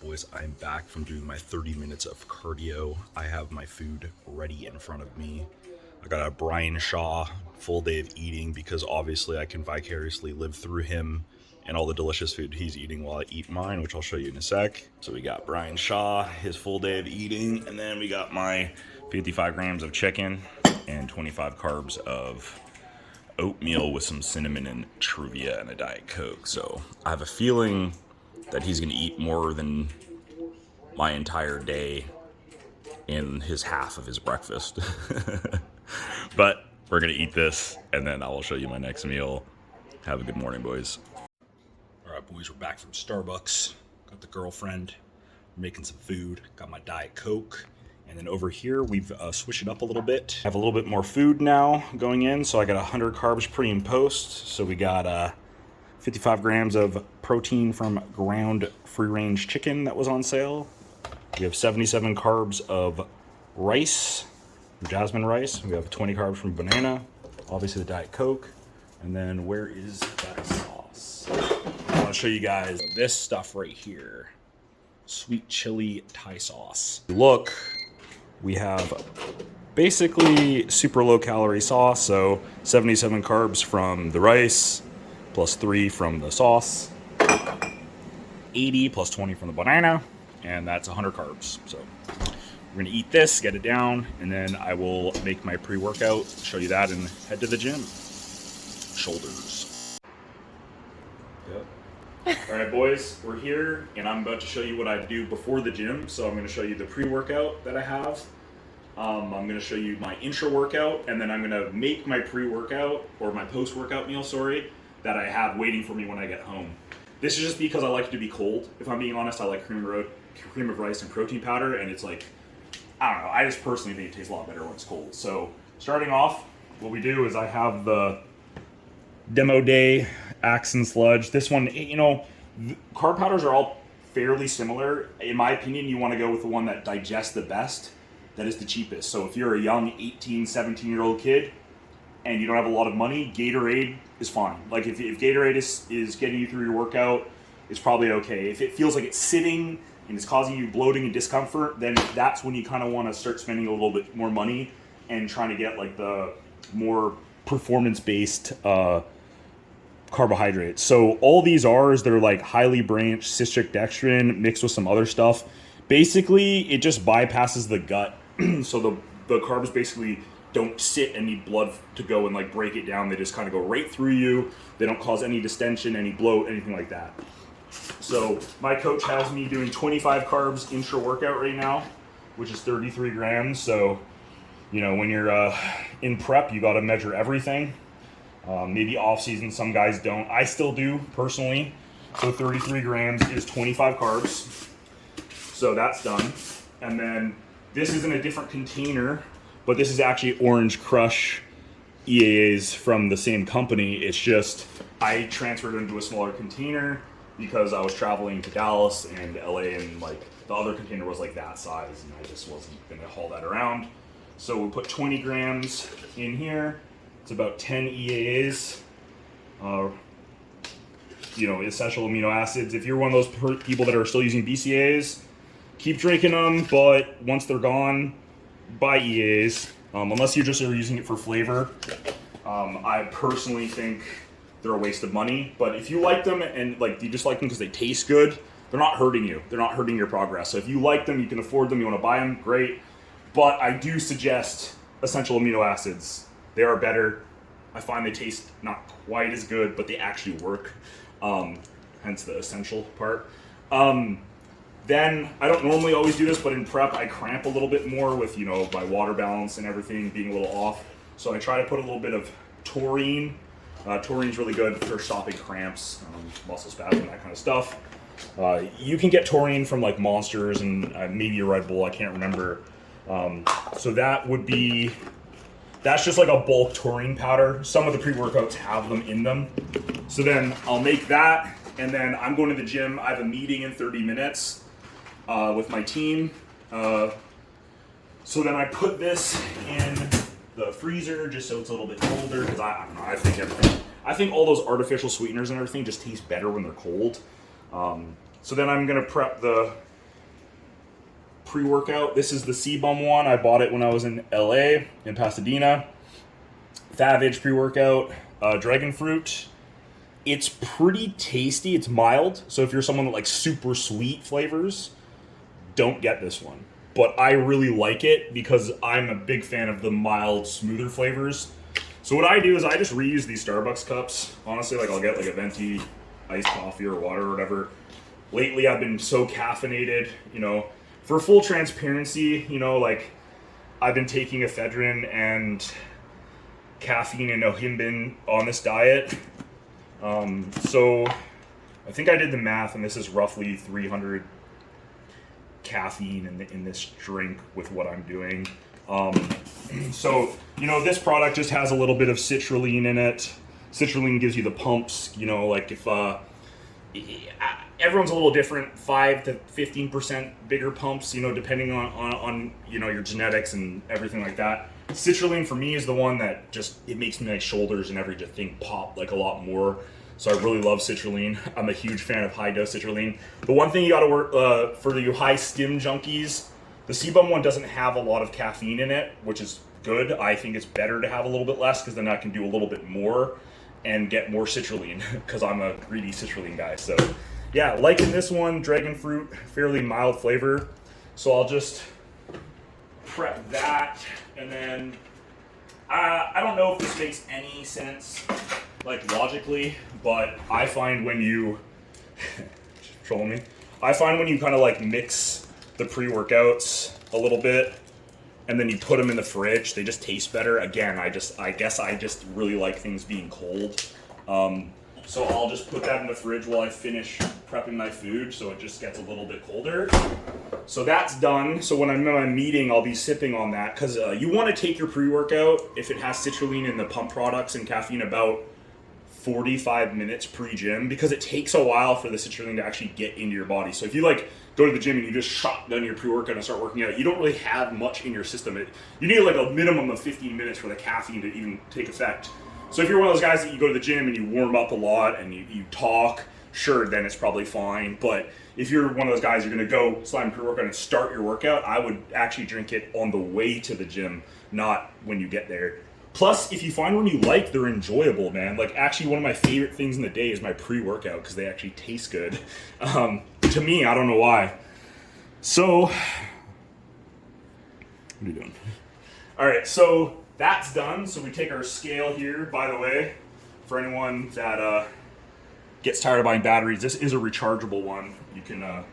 Alright boys, I'm back from doing my 30 minutes of cardio. I have my food ready in front of me. I got a Brian Shaw full day of eating because obviously I can vicariously live through him and all the delicious food he's eating while I eat mine, which I'll show you in a sec. So we got Brian Shaw, his full day of eating, and then we got my 55 grams of chicken and 25 carbs of oatmeal with some cinnamon and Truvia and a Diet Coke. So I have a feeling that he's gonna eat more than my entire day in his half of his breakfast. But we're gonna eat this and then I will show you my next meal. Have a good morning, boys. All right, boys, we're back from Starbucks. Got the girlfriend, making some food, got my Diet Coke. And then over here, we've switched it up a little bit. I have a little bit more food now going in. So I got 100 carbs pre and post. So we got 55 grams of protein from ground free-range chicken that was on sale. We have 77 carbs of rice, jasmine rice. We have 20 carbs from banana, obviously the Diet Coke. And then where is that sauce? I want to show you guys this stuff right here. Sweet chili Thai sauce. Look, we have basically super low calorie sauce. So 77 carbs from the rice, plus 3 from the sauce, 80 plus 20 from the banana, and that's 100 carbs. So we're gonna eat this, get it down, and then I will make my pre-workout, show you that, and head to the gym. Shoulders. Yep. All right, boys, we're here, and I'm about to show you what I do before the gym. So I'm gonna show you the pre-workout that I have. I'm gonna show you my intra-workout, and then I'm gonna make my pre-workout, or my post-workout meal, sorry, that I have waiting for me when I get home. This is just because I like it to be cold. If I'm being honest, I like cream of rice and protein powder, and it's like, I don't know, I just personally think it tastes a lot better when it's cold. So starting off, what we do is I have the Demo Day Axe and Sludge. This one, you know, carb powders are all fairly similar. In my opinion, you want to go with the one that digests the best, that is the cheapest. So if you're a young 18, 17-year-old kid and you don't have a lot of money, Gatorade is fine. Like if Gatorade is getting you through your workout, it's probably okay. If it feels like it's sitting and it's causing you bloating and discomfort, then that's when you kind of want to start spending a little bit more money and trying to get like the more performance-based carbohydrates. So all these are is they're like highly branched citric dextrin mixed with some other stuff. Basically, it just bypasses the gut. So the carbs basically don't sit and need blood to go and like break it down. They just kind of go right through you. They don't cause any distension, any bloat, anything like that. So my coach has me doing 25 carbs intra-workout right now, which is 33 grams. So, you know, when you're in prep, you got to measure everything. Maybe off season, some guys don't. I still do personally. So 33 grams is 25 carbs. So that's done. And then this is in a different container, but this is actually Orange Crush EAAs from the same company. It's just I transferred it into a smaller container because I was traveling to Dallas and LA, and like the other container was like that size, and I just wasn't gonna haul that around. So we put 20 grams in here. It's about 10 EAAs. You know, essential amino acids. If you're one of those people that are still using BCAAs, keep drinking them, but once they're gone, buy EAAs. Unless you just are using it for flavor. I personally think they're a waste of money. But if you like them and like you just like them because they taste good, they're not hurting you. They're not hurting your progress. So if you like them, you can afford them, you want to buy them, great. But I do suggest essential amino acids. They are better. I find they taste not quite as good, but they actually work. Hence the essential part. Then, I don't normally always do this, but in prep, I cramp a little bit more with, you know, my water balance and everything being a little off. So I try to put a little bit of taurine. Taurine's really good for stopping cramps, muscle spasm, that kind of stuff. You can get taurine from like Monsters and maybe a Red Bull, I can't remember. So that would be, that's just like a bulk taurine powder. Some of the pre-workouts have them in them. So then I'll make that, and then I'm going to the gym. I have a meeting in 30 minutes. With my team. So then I put this in the freezer just so it's a little bit colder, because I don't know, I think all those artificial sweeteners and everything just taste better when they're cold. So then I'm gonna prep the pre-workout. This is the CBum one. I bought it when I was in LA, in Pasadena. Savage pre-workout, dragon fruit. It's pretty tasty. It's mild. So if you're someone that likes super sweet flavors, don't get this one. But I really like it because I'm a big fan of the mild, smoother flavors. So what I do is I just reuse these Starbucks cups. Honestly, like I'll get like a venti iced coffee or water or whatever. Lately I've been so caffeinated, you know. For full transparency, you know, like I've been taking ephedrine and caffeine and ohimbin on this diet. So I think I did the math, and this is roughly 300 caffeine in this drink with what I'm doing. So, you know, this product just has a little bit of citrulline in it. Citrulline gives you the pumps, you know, like if everyone's a little different, 5 to 15% bigger pumps, you know, depending on you know, your genetics and everything like that. Citrulline for me is the one that just, it makes my shoulders and everything pop like a lot more. So I really love citrulline. I'm a huge fan of high dose citrulline. The one thing you gotta work, for you high stim junkies, the CBum one doesn't have a lot of caffeine in it, which is good. I think it's better to have a little bit less because then I can do a little bit more and get more citrulline because I'm a greedy citrulline guy. So yeah, liking this one, dragon fruit, fairly mild flavor. So I'll just prep that, and then I don't know if this makes any sense, like logically, but I find when you trolling me, I find when you kind of like mix the pre-workouts a little bit and then you put them in the fridge, they just taste better. Again, I guess I just really like things being cold. So I'll just put that in the fridge while I finish prepping my food so it just gets a little bit colder. So that's done. So when I'm in my meeting, I'll be sipping on that because you want to take your pre-workout, if it has citrulline and the pump products and caffeine, about 45 minutes pre-gym because it takes a while for the citrulline to actually get into your body. So if you like go to the gym and you just shotgun your pre-workout and start working out, you don't really have much in your system. You need like a minimum of 15 minutes for the caffeine to even take effect. So if you're one of those guys that you go to the gym and you warm up a lot and you talk, sure, then it's probably fine. But if you're one of those guys, you're going to go slam pre-workout and start your workout, I would actually drink it on the way to the gym, not when you get there. Plus, if you find one you like, they're enjoyable, man. Like, actually, one of my favorite things in the day is my pre-workout because they actually taste good. To me, I don't know why. So, what are you doing? All right, so that's done. So we take our scale here, by the way, for anyone that gets tired of buying batteries. This is a rechargeable one. You can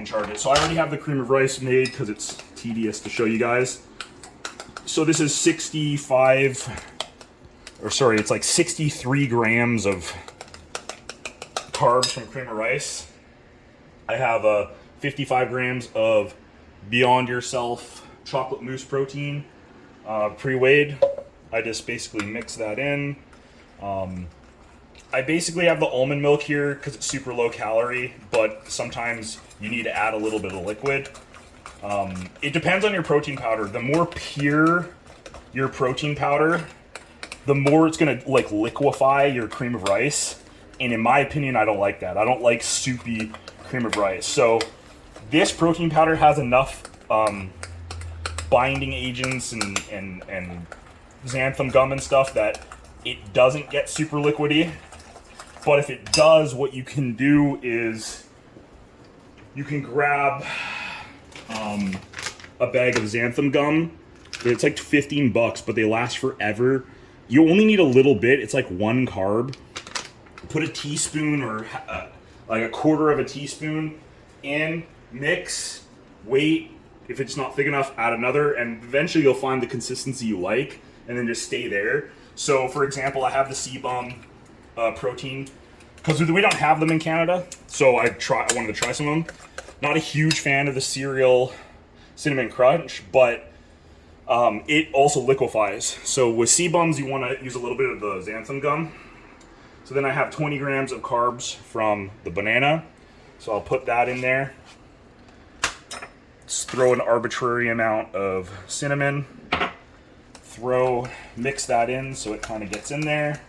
charge it. So I already have the cream of rice made because it's tedious to show you guys. So this is 63 grams of carbs from cream of rice. I have 55 grams of Beyond Yourself chocolate mousse protein, pre-weighed. I just basically mix that in. I basically have the almond milk here because it's super low calorie, but sometimes you need to add a little bit of liquid. It depends on your protein powder. The more pure your protein powder, the more it's gonna like liquefy your cream of rice. And in my opinion, I don't like that. I don't like soupy cream of rice. So this protein powder has enough binding agents and xanthan gum and stuff that it doesn't get super liquidy. But if it does, what you can do is you can grab a bag of xanthan gum. It's like $15, but they last forever. You only need a little bit. It's like 1 carb. Put a teaspoon or like a quarter of a teaspoon in, mix, wait. If it's not thick enough, add another, and eventually you'll find the consistency you like, and then just stay there. So, for example, I have the CBum protein because we don't have them in Canada. So I wanted to try some of them. Not a huge fan of the cereal cinnamon crunch, but it also liquefies. So with CBums, you want to use a little bit of the xanthan gum. So then I have 20 grams of carbs from the banana. So I'll put that in there. Just throw an arbitrary amount of cinnamon. Mix that in so it kind of gets in there.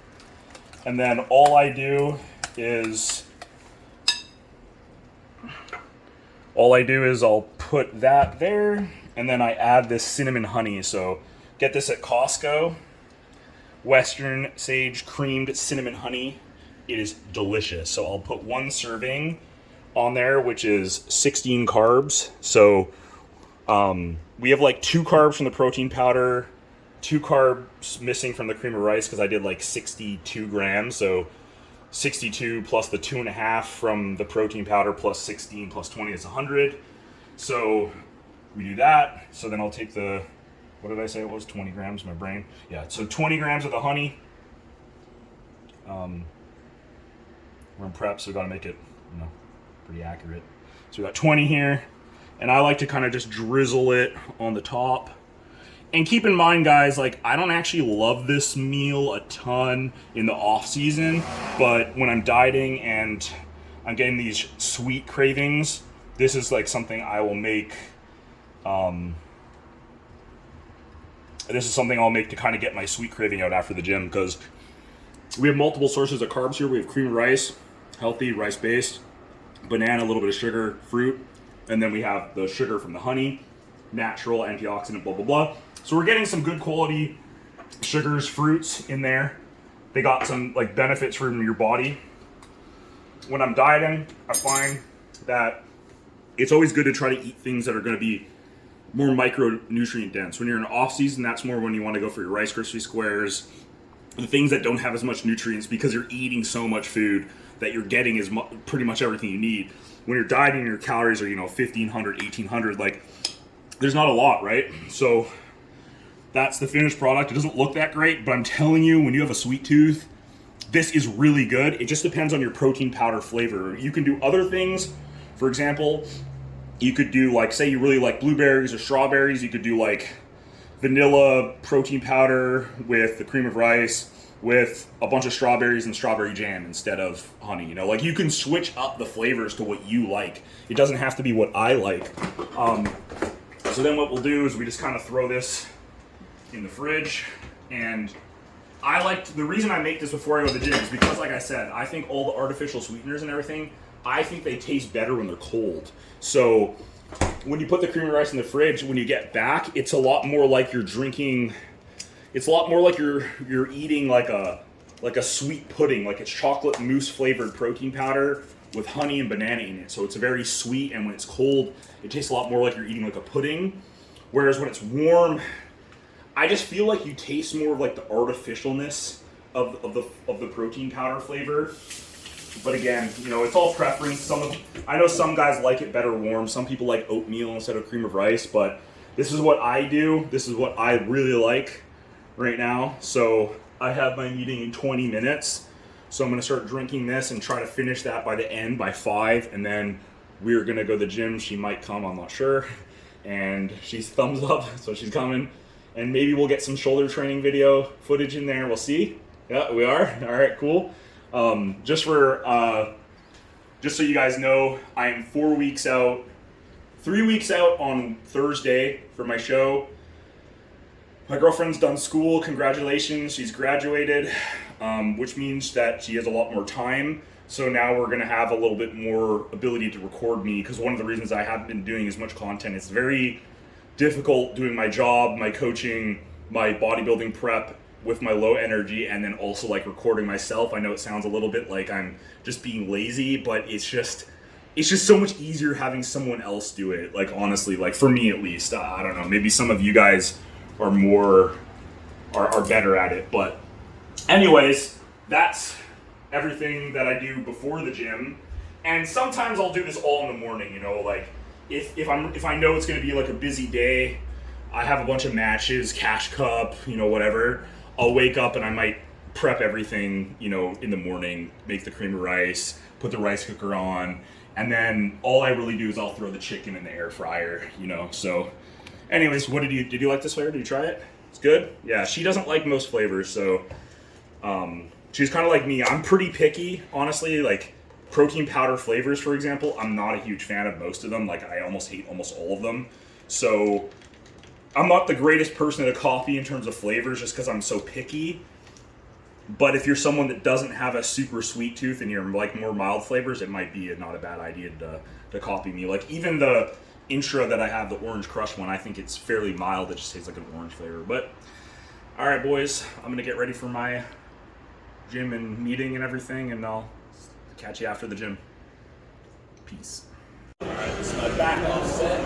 And then all I do is I'll put that there, and then I add this cinnamon honey. So get this at Costco. Western sage creamed cinnamon honey. It is delicious. So I'll put 1 serving on there, which is 16 carbs. So we have like 2 carbs from the protein powder, 2 carbs missing from the cream of rice because I did like 62 grams. So 62 plus the 2.5 from the protein powder plus 16 plus 20 is 100. So we do that. So then I'll take the, what did I say it was? 20 grams, my brain. Yeah, so 20 grams of the honey. We're in prep, so we got to make it, pretty accurate. So we got 20 here, and I like to kind of just drizzle it on the top. And keep in mind, guys, like, I don't actually love this meal a ton in the off season, but when I'm dieting and I'm getting these sweet cravings, this is like something I will make. This is something I'll make to kind of get my sweet craving out after the gym, because we have multiple sources of carbs here. We have cream of rice, healthy, rice-based, banana, a little bit of sugar, fruit, and then we have the sugar from the honey, natural, antioxidant, blah, blah, blah. So we're getting some good quality sugars, fruits in there. They got some like benefits for your body. When I'm dieting, I find that it's always good to try to eat things that are going to be more micronutrient dense. When you're in off season, that's more when you want to go for your Rice Krispie squares, the things that don't have as much nutrients, because you're eating so much food that you're getting is pretty much everything you need. When you're dieting, your calories are 1,500, 1,800. Like, there's not a lot, right? So that's the finished product. It doesn't look that great, but I'm telling you, when you have a sweet tooth, this is really good. It just depends on your protein powder flavor. You can do other things. For example, you could do, like, say you really like blueberries or strawberries, you could do like vanilla protein powder with the cream of rice with a bunch of strawberries and strawberry jam instead of honey. Like, you can switch up the flavors to what you like. It doesn't have to be what I like. So then what we'll do is we just kind of throw this in the fridge, and the reason I make this before I go to the gym is because, like I said, I think all the artificial sweeteners and everything, I think they taste better when they're cold. So when you put the cream of rice in the fridge, when you get back, it's a lot more like you're drinking. It's a lot more like you're eating like a sweet pudding, like it's chocolate mousse flavored protein powder with honey and banana in it. So it's very sweet, and when it's cold, it tastes a lot more like you're eating like a pudding. Whereas when it's warm, I just feel like you taste more of like the artificialness of the protein powder flavor. But again, it's all preference. I know some guys like it better warm. Some people like oatmeal instead of cream of rice, but this is what I do. This is what I really like right now. So I have my meeting in 20 minutes. So I'm going to start drinking this and try to finish that by the end, by 5. And then we're going to go to the gym. She might come, I'm not sure. And she's thumbs up, so she's coming. And maybe we'll get some shoulder training video footage in there. We'll see. Yeah, we are. All right, cool. Just so you guys know, I am 4 weeks out, 3 weeks out on Thursday for my show. My girlfriend's done school. Congratulations. She's graduated, which means that she has a lot more time. So now we're going to have a little bit more ability to record me, because one of the reasons I haven't been doing as much content, it's very difficult doing my job, my coaching, my bodybuilding prep with my low energy, and then also like recording myself. I know it sounds a little bit like I'm just being lazy, but it's just so much easier having someone else do it. Like, honestly, like for me at least, I don't know, maybe some of you guys are better at it. But anyways, that's everything that I do before the gym. And sometimes I'll do this all in the morning, like if I know it's going to be like a busy day, I have a bunch of matches, cash cup, whatever. I'll wake up and I might prep everything, in the morning, make the cream of rice, put the rice cooker on, and then all I really do is I'll throw the chicken in the air fryer, So anyways, did you like this flavor? Did you try it? It's good? Yeah, she doesn't like most flavors, so she's kind of like me. I'm pretty picky, honestly. Like, protein powder flavors, for example, I'm not a huge fan of most of them. Like, I almost hate almost all of them. So I'm not the greatest person to copy in terms of flavors just because I'm so picky. But if you're someone that doesn't have a super sweet tooth and you're like more mild flavors, it might be not a bad idea to copy me. Like, even the intro that I have, the Orange Crush one, I think it's fairly mild. It just tastes like an orange flavor. But all right, boys, I'm gonna get ready for my gym and meeting and everything, and I'll catch you after the gym. Peace. All right, this is my back offset.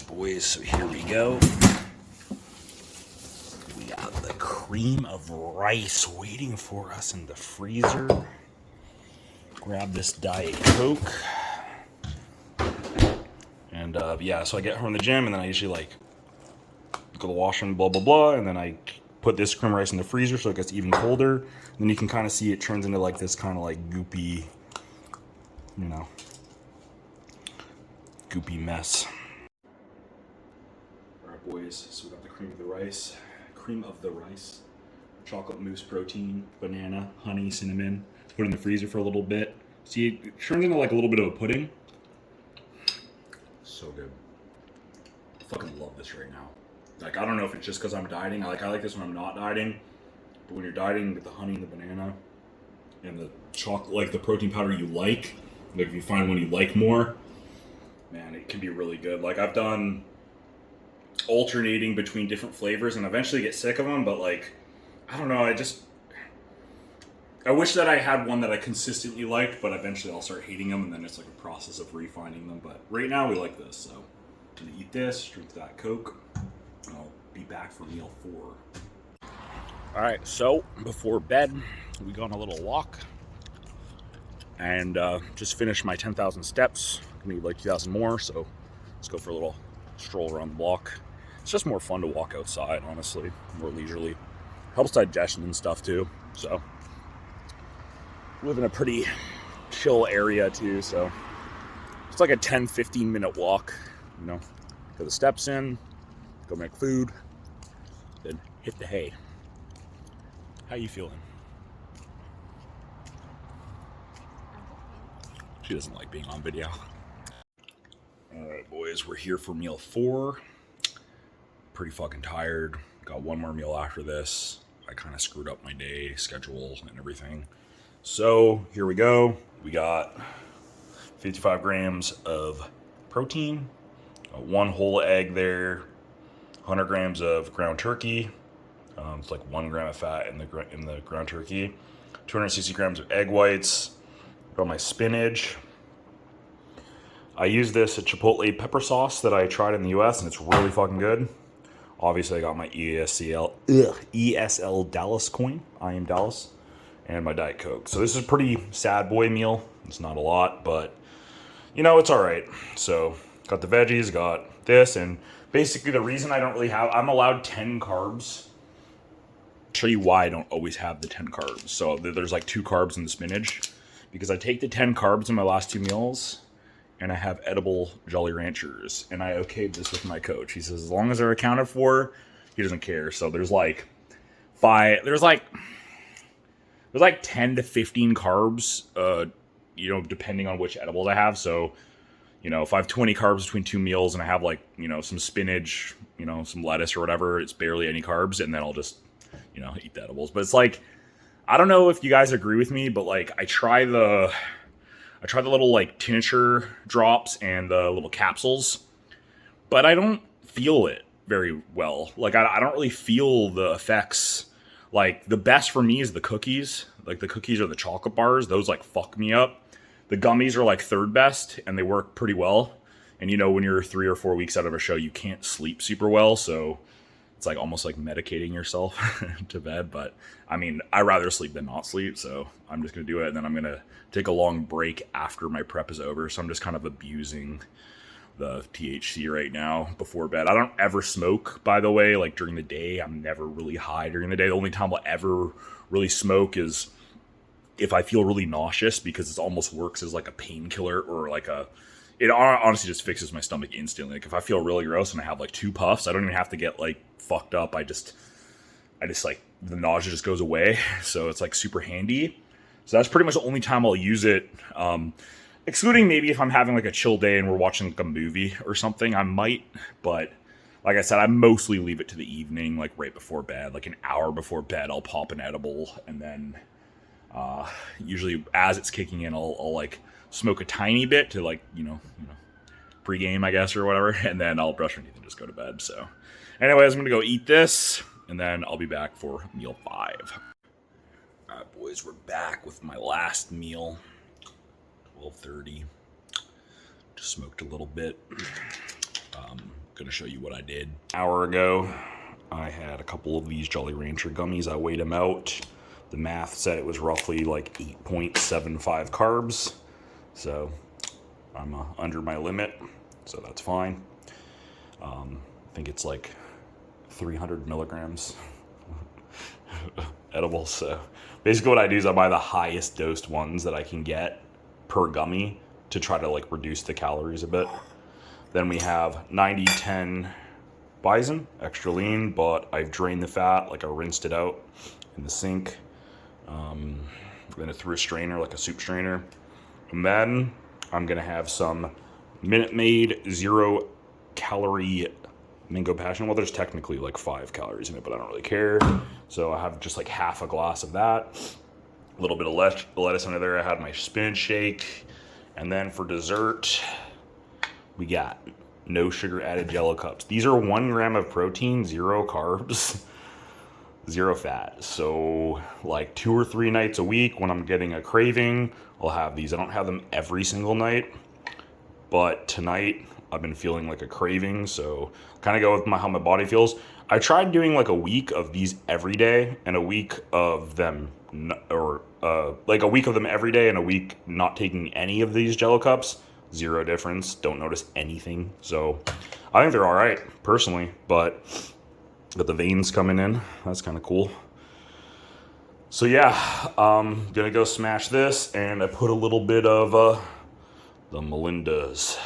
Boys, so here we go. We got the cream of rice waiting for us in the freezer. Grab this Diet Coke. And yeah, so I get home from the gym and then I usually like go to the washroom, blah, blah, blah. And then I put this cream of rice in the freezer so it gets even colder. And then you can kind of see it turns into like this kind of like goopy, you know, goopy mess. Boys, so we got the cream of the rice, chocolate mousse protein, banana, honey, cinnamon. Put it in the freezer for a little bit. See, it turns into like a little bit of a pudding. So good. I fucking love this right now. Like, I don't know if it's just because I'm dieting. I like this when I'm not dieting. But when you're dieting with the honey and the banana and the chocolate, like the protein powder you like if you find one you like more, man, it can be really good. Like, I've done alternating between different flavors and eventually get sick of them, but like, I don't know, I wish that I had one that I consistently liked, but eventually I'll start hating them and then it's like a process of refining them. But right now we like this, so I'm gonna eat this, drink that Coke, and I'll be back for meal 4. All right, so before bed we go on a little walk and just finished my 10,000 steps. I need like 2,000 more, so let's go for a little stroll around the block. It's just more fun to walk outside, honestly, more leisurely. Helps digestion and stuff too. So live in a pretty chill area too, so it's like a 10-15 minute walk, you know. Get the steps in, go make food, then hit the hay. How you feeling? She doesn't like being on video. All right, boys, we're here for meal 4. Pretty fucking tired. Got one more meal after this. I kind of screwed up my day schedule and everything. So here we go. We got 55 grams of protein, 1 whole egg there, 100 grams of ground turkey. It's like 1 gram of fat in the ground turkey. 260 grams of egg whites. Got my spinach. I use this Chipotle pepper sauce that I tried in the US and it's really fucking good. Obviously I got my ESL Dallas coin. I am Dallas. And my Diet Coke. So this is a pretty sad boy meal. It's not a lot, but you know, it's all right. So got the veggies, got this, and basically the reason I don't really I'm allowed 10 carbs. I'll show you why I don't always have the 10 carbs. So there's like 2 carbs in the spinach because I take the 10 carbs in my last 2 meals and I have edible Jolly Ranchers. And I okayed this with my coach. He says, as long as they're accounted for, he doesn't care. So there's like 10 to 15 carbs, you know, depending on which edibles I have. So, you know, if I have 20 carbs between 2 meals and I have like, you know, some spinach, you know, some lettuce or whatever, it's barely any carbs. And then I'll just, you know, eat the edibles. But it's like, I don't know if you guys agree with me, but like I try the little like tincture drops and the little capsules, but I don't feel it very well. Like I don't really feel the effects. Like the best for me is the cookies. Like the cookies or the chocolate bars. Those like fuck me up. The gummies are like third best and they work pretty well. And you know, when you're 3 or 4 weeks out of a show, you can't sleep super well. So, It's like almost like medicating yourself to bed. But I mean, I'd rather sleep than not sleep. So I'm just going to do it. And then I'm going to take a long break after my prep is over. So I'm just kind of abusing the THC right now before bed. I don't ever smoke, by the way. Like during the day, I'm never really high during the day. The only time I'll ever really smoke is if I feel really nauseous, because it almost works as like a painkiller, or like it honestly just fixes my stomach instantly. Like if I feel really gross and I have like 2 puffs, I don't even have to get like fucked up. I just like, the nausea just goes away. So it's like super handy. So that's pretty much the only time I'll use it. Excluding maybe if I'm having like a chill day and we're watching like a movie or something, I might. But like I said, I mostly leave it to the evening, like right before bed, like an hour before bed, I'll pop an edible. And then usually as it's kicking in, I'll like smoke a tiny bit to like, pregame, I guess, or whatever. And then I'll brush my teeth and just go to bed. So anyways, I'm going to go eat this and then I'll be back for meal 5. All right, boys, we're back with my last meal. 12:30. Just smoked a little bit. Gonna show you what I did. An hour ago, I had a couple of these Jolly Rancher gummies. I weighed them out. The math said it was roughly like 8.75 carbs. So I'm under my limit, so that's fine. I think it's like 300 milligrams edible. So basically what I do is I buy the highest dosed ones that I can get per gummy to try to like reduce the calories a bit. Then we have 90-10 bison, extra lean, but I've drained the fat, like I rinsed it out in the sink. Then it through a strainer, like a soup strainer. And then I'm gonna have some Minute Maid 0 calorie mango passion. Well, there's technically like 5 calories in it, but I don't really care. So I have just like half a glass of that. A little bit of lettuce under there. I had my spinach shake. And then for dessert, we got no sugar added Jello cups. These are 1 gram of protein, 0 carbs, 0 fat. So like 2 or 3 nights a week when I'm getting a craving, I'll have these. I don't have them every single night, but tonight I've been feeling like a craving, so kind of go with how my body feels. I tried doing like a week of these every day and a week of them, like a week of them every day and a week not taking any of these Jello cups. 0 difference. Don't notice anything. So I think they're all right personally, but got the veins coming in. That's kind of cool. So yeah, gonna go smash this, and I put a little bit of the Melinda's